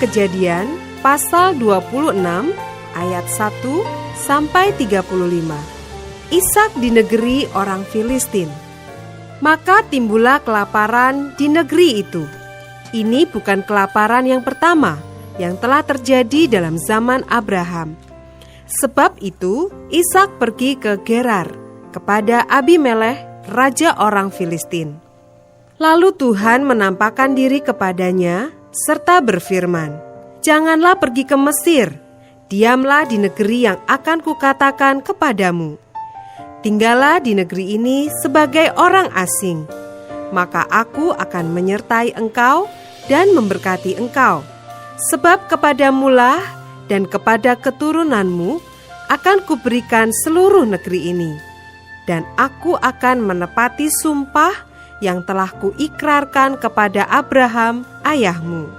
Kejadian pasal 26 ayat 1 sampai 35. Ishak di negeri orang Filistin. Maka timbullah kelaparan di negeri itu. Ini bukan kelaparan yang pertama yang telah terjadi dalam zaman Abraham. Sebab itu Ishak pergi ke Gerar kepada Abimelekh, raja orang Filistin. Lalu Tuhan menampakkan diri kepadanya serta berfirman, "Janganlah pergi ke Mesir, diamlah di negeri yang akan kukatakan kepadamu. Tinggallah di negeri ini sebagai orang asing, maka aku akan menyertai engkau dan memberkati engkau. Sebab kepadamulah dan kepada keturunanmu akan kuberikan seluruh negeri ini, dan aku akan menepati sumpah yang telah kuikrarkan kepada Abraham ayahmu.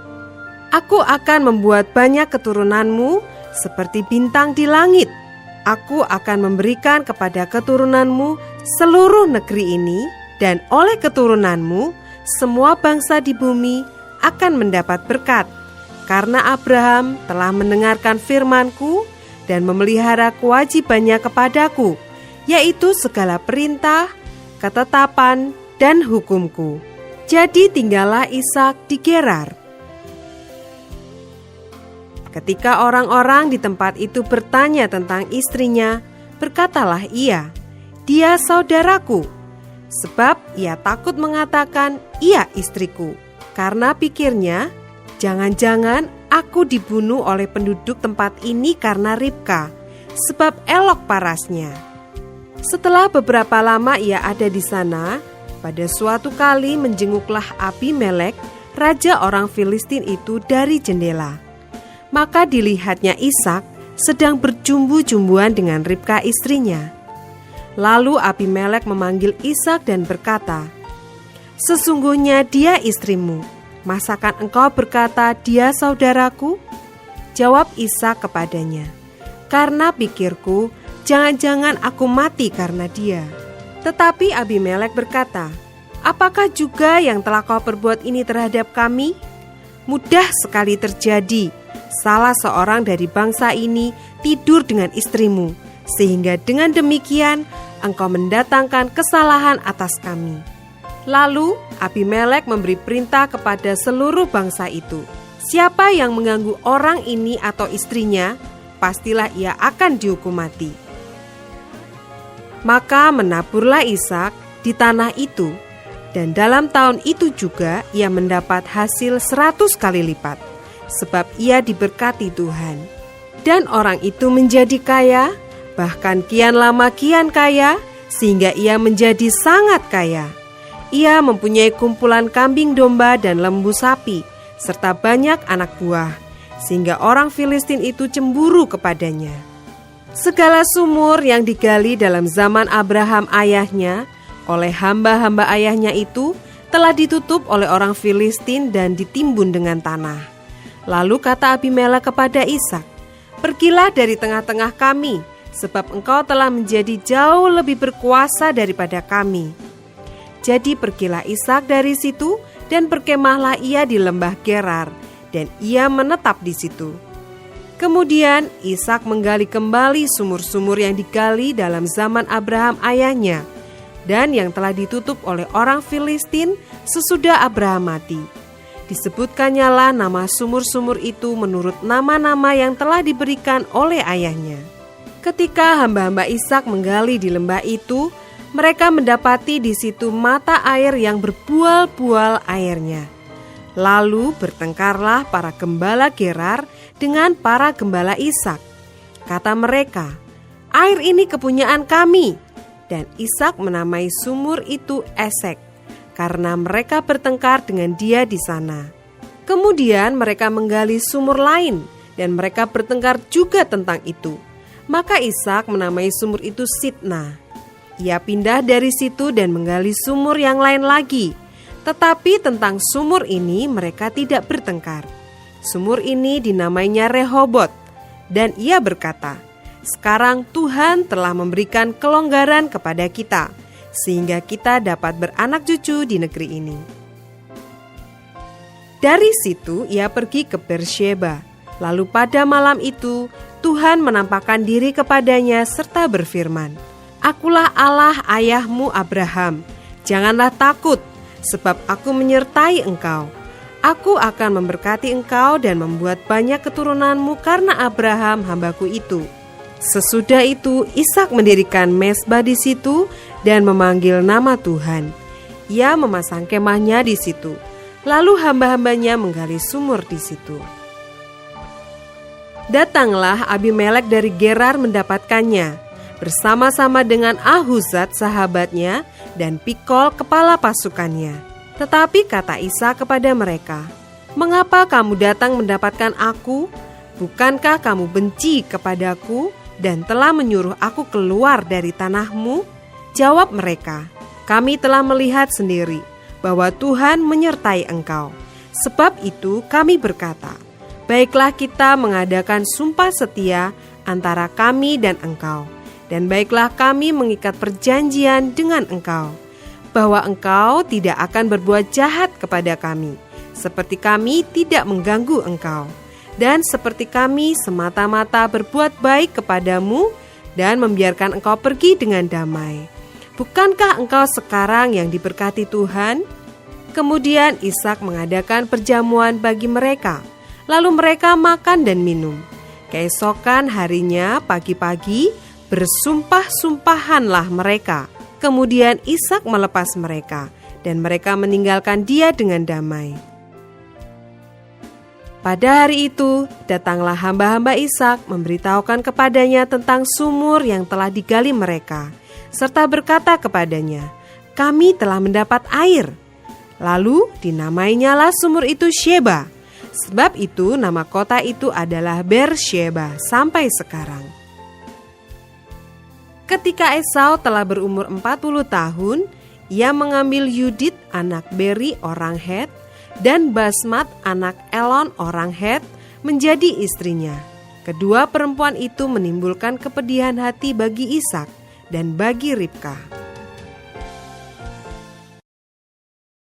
Aku akan membuat banyak keturunanmu seperti bintang di langit. Aku akan memberikan kepada keturunanmu seluruh negeri ini, dan oleh keturunanmu semua bangsa di bumi akan mendapat berkat, karena Abraham telah mendengarkan firman-Ku dan memelihara kewajibannya kepadaku, yaitu segala perintah, ketetapan, dan hukum-Ku." Jadi tinggallah Ishak di Gerar. Ketika orang-orang di tempat itu bertanya tentang istrinya, berkatalah ia, "Dia saudaraku," sebab ia takut mengatakan, "Ia istriku," karena pikirnya, "Jangan-jangan aku dibunuh oleh penduduk tempat ini karena Ribka, sebab elok parasnya." Setelah beberapa lama ia ada di sana, pada suatu kali menjenguklah Abimelekh, raja orang Filistin itu dari jendela. Maka dilihatnya Ishak sedang berjumbu-jumbuan dengan Ribka istrinya. Lalu Abimelekh memanggil Ishak dan berkata, "Sesungguhnya dia istrimu. Masakan engkau berkata dia saudaraku?" Jawab Ishak kepadanya, "Karena pikirku, jangan-jangan aku mati karena dia." Tetapi Abimelekh berkata, "Apakah juga yang telah kau perbuat ini terhadap kami? Mudah sekali terjadi, salah seorang dari bangsa ini tidur dengan istrimu, sehingga dengan demikian engkau mendatangkan kesalahan atas kami." Lalu Abimelekh memberi perintah kepada seluruh bangsa itu, "Siapa yang mengganggu orang ini atau istrinya, pastilah ia akan dihukum mati." Maka menaburlah Ishak di tanah itu, dan dalam tahun itu juga ia mendapat hasil 100 kali lipat, sebab ia diberkati Tuhan. Dan orang itu menjadi kaya, bahkan kian lama kian kaya, sehingga ia menjadi sangat kaya. Ia mempunyai kumpulan kambing domba dan lembu sapi, serta banyak anak buah, sehingga orang Filistin itu cemburu kepadanya. Segala sumur yang digali dalam zaman Abraham ayahnya oleh hamba-hamba ayahnya itu telah ditutup oleh orang Filistin dan ditimbun dengan tanah. Lalu kata Abimelekh kepada Ishak, "Pergilah dari tengah-tengah kami, sebab engkau telah menjadi jauh lebih berkuasa daripada kami." Jadi pergilah Ishak dari situ dan berkemahlah ia di lembah Gerar, dan ia menetap di situ. Kemudian Ishak menggali kembali sumur-sumur yang digali dalam zaman Abraham ayahnya, dan yang telah ditutup oleh orang Filistin sesudah Abraham mati. Disebutkannya lah nama sumur-sumur itu menurut nama-nama yang telah diberikan oleh ayahnya. Ketika hamba-hamba Ishak menggali di lembah itu, mereka mendapati di situ mata air yang berbual-bual airnya. Lalu bertengkarlah para gembala Gerar dengan para gembala Ishak. Kata mereka, "Air ini kepunyaan kami." Dan Ishak menamai sumur itu Esek, karena mereka bertengkar dengan dia di sana. Kemudian mereka menggali sumur lain, dan mereka bertengkar juga tentang itu. Maka Ishak menamai sumur itu Sitna. Ia pindah dari situ dan menggali sumur yang lain lagi. Tetapi tentang sumur ini mereka tidak bertengkar. Sumur ini dinamainya Rehobot, dan ia berkata, "Sekarang Tuhan telah memberikan kelonggaran kepada kita, sehingga kita dapat beranak cucu di negeri ini." Dari situ ia pergi ke Bersyeba. Lalu pada malam itu Tuhan menampakkan diri kepadanya serta berfirman, "Akulah Allah ayahmu Abraham. Janganlah takut, sebab aku menyertai engkau. Aku akan memberkati engkau dan membuat banyak keturunanmu karena Abraham hambaku itu." Sesudah itu Ishak mendirikan mezbah di situ dan memanggil nama Tuhan. Ia memasang kemahnya di situ. Lalu hamba-hambanya menggali sumur di situ. Datanglah Abimelek dari Gerar mendapatkannya, bersama-sama dengan Ahuzat sahabatnya dan Pikol kepala pasukannya. Tetapi kata Isa kepada mereka, "Mengapa kamu datang mendapatkan aku? Bukankah kamu benci kepadaku dan telah menyuruh aku keluar dari tanahmu?" Jawab mereka, "Kami telah melihat sendiri bahwa Tuhan menyertai engkau. Sebab itu kami berkata, baiklah kita mengadakan sumpah setia antara kami dan engkau, dan baiklah kami mengikat perjanjian dengan engkau, bahwa engkau tidak akan berbuat jahat kepada kami, seperti kami tidak mengganggu engkau, dan seperti kami semata-mata berbuat baik kepadamu dan membiarkan engkau pergi dengan damai. Bukankah engkau sekarang yang diberkati Tuhan?" Kemudian Ishak mengadakan perjamuan bagi mereka. Lalu mereka makan dan minum. Keesokan harinya pagi-pagi bersumpah-sumpahanlah mereka. Kemudian Ishak melepas mereka, dan mereka meninggalkan dia dengan damai. Pada hari itu datanglah hamba-hamba Ishak memberitahukan kepadanya tentang sumur yang telah digali mereka, serta berkata kepadanya, "Kami telah mendapat air." Lalu dinamainyalah sumur itu Sheba. Sebab itu nama kota itu adalah Bersyeba sampai sekarang. Ketika Esau telah berumur 40 tahun, ia mengambil Yudit anak Beri orang Het dan Basmat anak Elon orang Het menjadi istrinya. Kedua perempuan itu menimbulkan kepedihan hati bagi Ishak dan bagi Ribka.